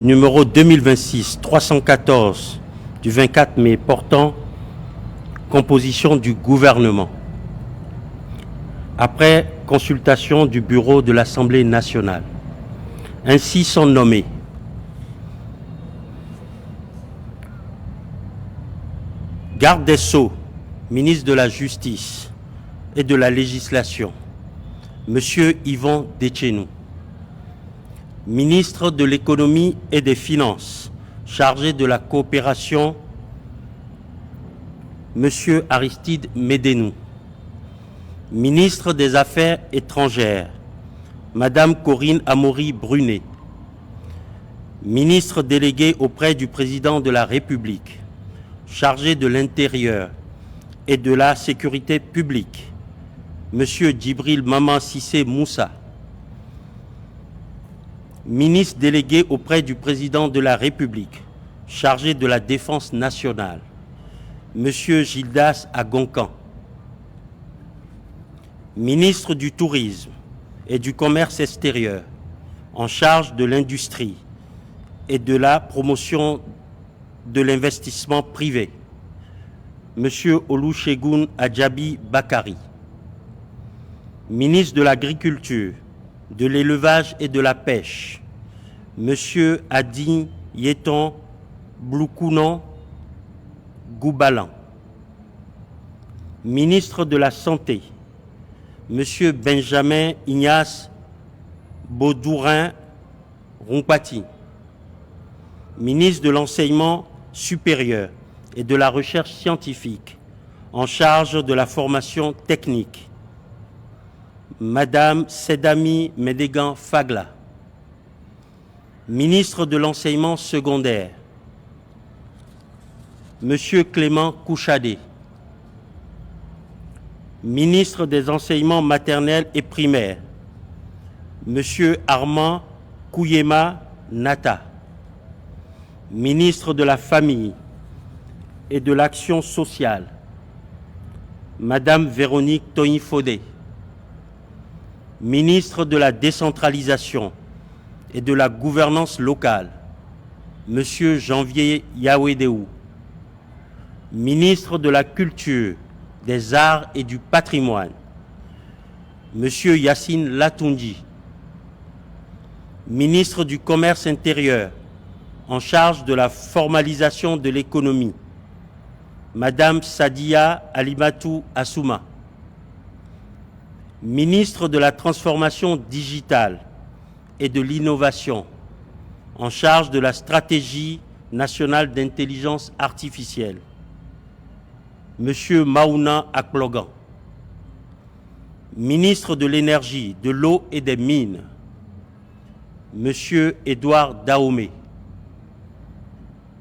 numéro 2026-314 du 24 mai portant composition du gouvernement. Après consultation du bureau de l'Assemblée nationale, ainsi sont nommés garde des Sceaux, ministre de la Justice et de la Législation, Monsieur Yvon Detchenou. Ministre de l'Économie et des Finances, chargé de la coopération, Monsieur Aristide Médénou. Ministre des Affaires étrangères, Madame Corinne Amaury-Brunet. Ministre délégué auprès du Président de la République, chargé de l'Intérieur et de la Sécurité publique, Monsieur Djibril Maman Cissé Moussa. Ministre délégué auprès du Président de la République, chargé de la Défense nationale, Monsieur Gildas Agoncan. Ministre du Tourisme et du Commerce extérieur, en charge de l'industrie et de la promotion de l'investissement privé, Monsieur Olusegun Adjabi Bakari. Ministre de l'Agriculture, de l'Élevage et de la Pêche, Monsieur Adi Yeton Bloukounan Goubalan. Ministre de la Santé, Monsieur Benjamin Ignace Baudourin Rompati. Ministre de l'Enseignement supérieur et de la Recherche scientifique, en charge de la formation technique, Madame Sedami Medegan Fagla. Ministre de l'Enseignement secondaire, Monsieur Clément Kouchadé. Ministre des Enseignements maternels et primaires, Monsieur Armand Kouyema Nata. Ministre de la Famille et de l'Action sociale, Madame Véronique Toyin-Fodé. Ministre de la Décentralisation et de la Gouvernance locale, Monsieur Janvier Yawedéou. Ministre de la Culture, des Arts et du Patrimoine, Monsieur Yassine Latoundji. Ministre du Commerce intérieur, en charge de la formalisation de l'économie, Madame Sadia Alimatou Assouma. Ministre de la Transformation digitale et de l'innovation, en charge de la stratégie nationale d'intelligence artificielle, Monsieur Maouna Aklogan. Ministre de l'Énergie, de l'Eau et des Mines, Monsieur Édouard Dahomey.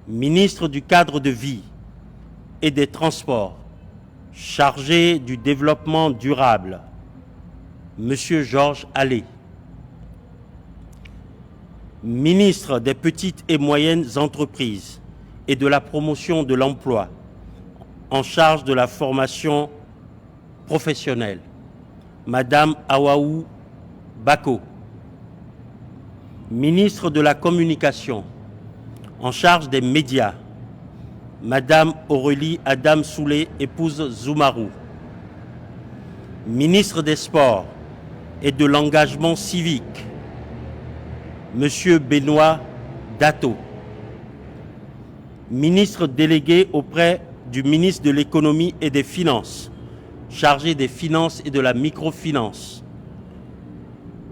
Ministre du Cadre de vie et des Transports, chargé du développement durable, Monsieur Georges Allais. Ministre des Petites et Moyennes Entreprises et de la Promotion de l'Emploi, en charge de la formation professionnelle, Madame Awaou Bako. Ministre de la Communication, en charge des médias, Madame Aurélie Adam Soulé, épouse Zoumarou. Ministre des Sports et de l'Engagement civique, Monsieur Benoît Dato. Ministre délégué auprès du ministre de l'Économie et des Finances, chargé des Finances et de la Microfinance,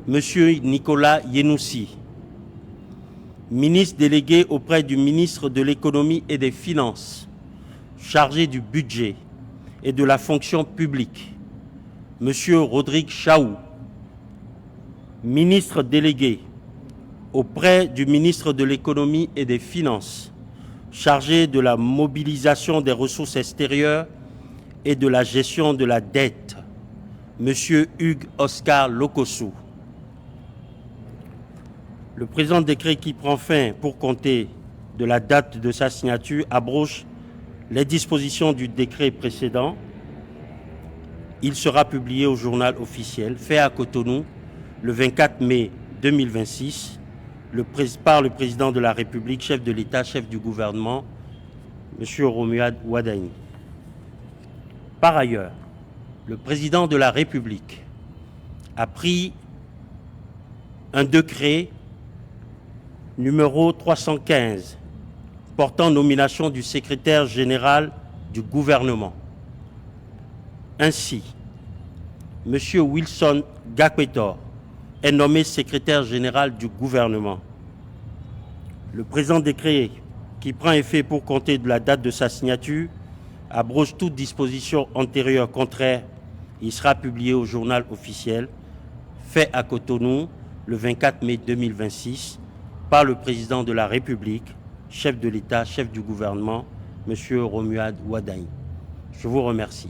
Monsieur Nicolas Yenoussi. Ministre délégué auprès du ministre de l'Économie et des Finances, chargé du budget et de la fonction publique, Monsieur Rodrigue Chaou. Ministre délégué auprès du ministre de l'Économie et des Finances, chargé de la mobilisation des ressources extérieures et de la gestion de la dette, Monsieur Hugues Oscar Lokossou. Le présent décret qui prend fin pour compter de la date de sa signature abroge les dispositions du décret précédent. Il sera publié au journal officiel, fait à Cotonou, le 24 mai 2026, par le président de la République, chef de l'État, chef du gouvernement, M. Romuald Wardani. Par ailleurs, le président de la République a pris un décret numéro 315 portant nomination du secrétaire général du gouvernement. Ainsi, M. Wilson Gakwetor est nommé secrétaire général du gouvernement. Le présent décret, qui prend effet pour compter de la date de sa signature, abroge toute disposition antérieure contraire. Il sera publié au journal officiel, fait à Cotonou le 24 mai 2026 par le président de la République, chef de l'État, chef du gouvernement, M. Romuald Wardani. Je vous remercie.